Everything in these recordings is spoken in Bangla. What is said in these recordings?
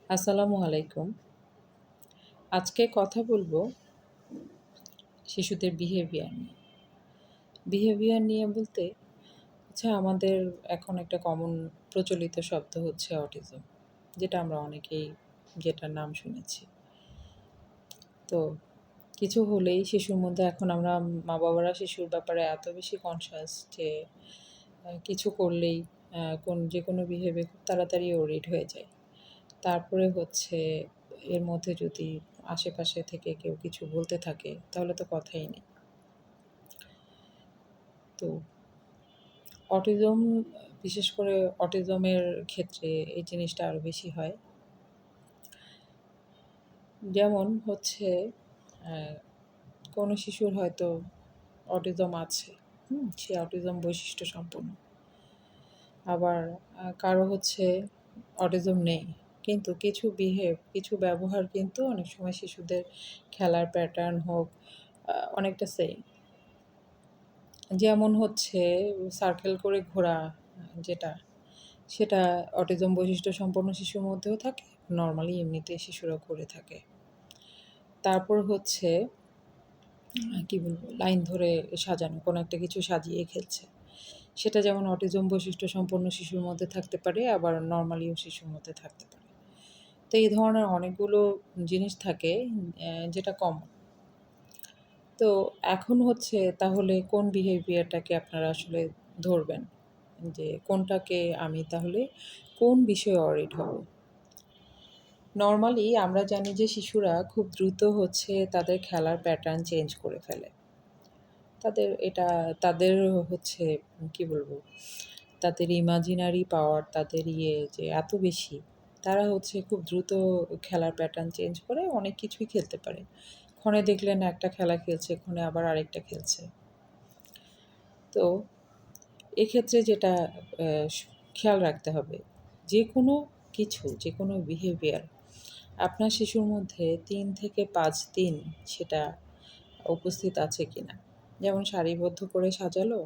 আসসালামু আলাইকুম। আজকে কথা বলবো শিশুদের বিহেভিয়ার নিয়ে। বিহেভিয়ার নিয়ে বলতে আমাদের এখন একটা কমন প্রচলিত শব্দ হচ্ছে অটিজম। যেটা আমরা অনেকেই যেটার নাম শুনেছি। তো কিছু হলেই শিশুর মধ্যে এখন আমরা মা-বাবারা শিশুর ব্যাপারে এত বেশি কনশাস যে কিছু করলেই যেকোনো বিহেভিয়ার খুব তাড়াতাড়ি ও রিড হয়ে যায়। তারপরে এর মধ্যে যদি আশেপাশে থেকে কেউ কিছু বলতে থাকে তাহলে তো কথাই নেই। তো অটিজম বিশেষ করে অটিজমের ক্ষেত্রে এই জিনিসটা আরো বেশি হয়। যেমন অ্যা কোনো শিশুর হয়তো অটিজম আছে। সে অটিজম বৈশিষ্ট্য সম্পন্ন। আবার কারো অটিজম নেই। কিন্তু কিছু ব্যবহার কিন্তু অনেক সময় শিশুদের খেলার প্যাটার্ন হোক অনেকটা সেইম। যেমন সার্কেল করে ঘোরা যেটা, সেটা অটিজম বৈশিষ্ট্য সম্পন্ন শিশুর মধ্যেও থাকে। নরমালি এমনিতে শিশুরা করে থাকে। তারপর কি বলবো? লাইন ধরে সাজানো, কোনো একটা কিছু সাজিয়ে খেলছে। সেটা যেমন অটিজম বৈশিষ্ট্য সম্পন্ন শিশুর মধ্যে থাকতে পারে, আবার নরমালিও শিশুর মধ্যে থাকতে পারে। তো এই ধরনের অনেকগুলো জিনিস থাকে যেটা কমন। তো এখন তাহলে কোন বিহেভিয়ারটাকে আপনারা আসলে ধরবেন? যে কোনটাকে আমি তাহলে কোন বিষয়ে অরিড হব? নরমালি আমরা জানি যে শিশুরা খুব দ্রুত তাদের খেলার প্যাটার্ন চেঞ্জ করে ফেলে। তাদের এটা তাদের হচ্ছে কি বলবো? তাদের ইমাজিনারি পাওয়ার তাদের যে এত বেশি, তারা খুব দ্রুত খেলার প্যাটার্ন চেঞ্জ করে অনেক কিছুই খেলতে পারে। ক্ষণে দেখলেন একটা খেলা খেলছে, ক্ষণে আবার আরেকটা খেলছে। তো এক্ষেত্রে যেটা অ্যা স খেয়াল রাখতে হবে, যেকোনো যেকোনো বিহেভিয়ার আপনার শিশুর মধ্যে ৩ থেকে ৫ দিন সেটা উপস্থিত আছে কিনা। যেমন সারিবদ্ধ করে সাজালো,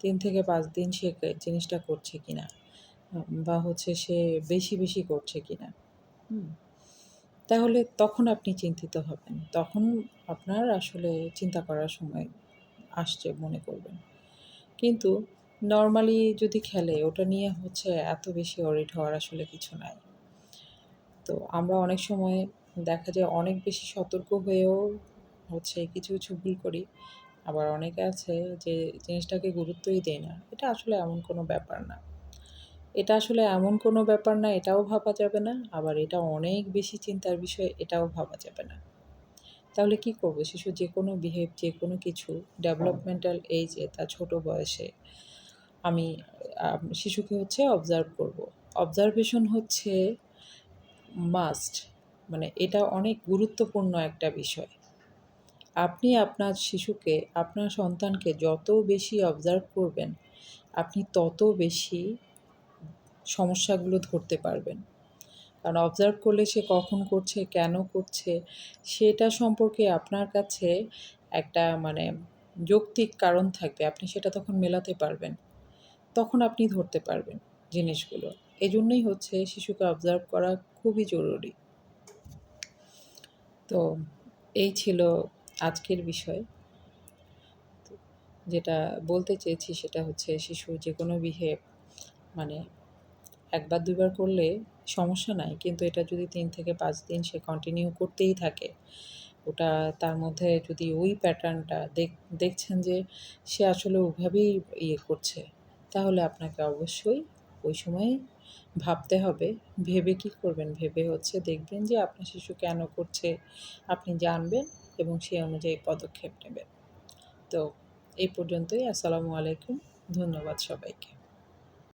৩ থেকে ৫ দিন সে জিনিসটা করছে কিনা। বা সে বেশি করছে কিনা। হুম? তাহলে তখন আপনি চিন্তিত হবেন। তখন আপনার আসলে চিন্তা করার সময় আসছে মনে করবেন। কিন্তু নরমালি যদি খেলে ওটা নিয়ে এত বেশি অরিড হওয়ার আসলে কিছু নাই। তো আমরা অনেক সময় দেখা যায় অনেক বেশি সতর্ক হয়েও কিছু ভুল করি। আবার অনেকে আছে যে জিনিসটাকে গুরুত্বই দেয় না। এটা আসলে এমন কোনো ব্যাপার না। এটাও ভাবা যাবে না। আবার এটা অনেক বেশি চিন্তার বিষয়, এটাও ভাবা যাবে না। তাহলে কি করব? শিশু যেকোনো কিছু ডেভেলপমেন্টাল এইজে তার ছোট বয়সে আমি শিশুকে অবজার্ভ করব। Observation must. মানে এটা অনেক গুরুত্বপূর্ণ একটা বিষয়। আপনি আপনার সন্তানকে যত বেশি অবজার্ভ করবেন, আপনি তত বেশি সমস্যাগুলো ধরতে পারবেন। কারণ অবজার্ভ করলে সে কখন করছে, কেন করছে, সেটা সম্পর্কে আপনার কাছে একটা যৌক্তিক কারণ থাকবে। আপনি সেটা তখন মেলাতে পারবেন। তখন আপনি ধরতে পারবেন জিনিসগুলো। এজন্যই শিশুকে অবজার্ভ করা খুবই জরুরি। তো এই ছিল আজকের বিষয়। তো যেটা বলতে চেয়েছি সেটা শিশু যেকোনো মানে ১ বার ২ বার করলে সমস্যা নাই। কিন্তু এটা যদি ৩ থেকে ৫ দিন সে কন্টিনিউ করতেই থাকে, ওটা তার মধ্যে যদি ওই প্যাটার্নটা দেখছেন যে সে আসলে ওভাবেই করছে, তাহলে আপনাকে অবশ্যই ওই সময়ে ভাবতে হবে। ভেবে কি করবেন? ভেবে দেখবেন যে আপনার শিশু কেন করছে, আপনি জানবেন এবং সেই অনুযায়ী পদক্ষেপ নেবেন। তো এই পর্যন্তই। আসসালামু আলাইকুম। ধন্যবাদ সবাইকে।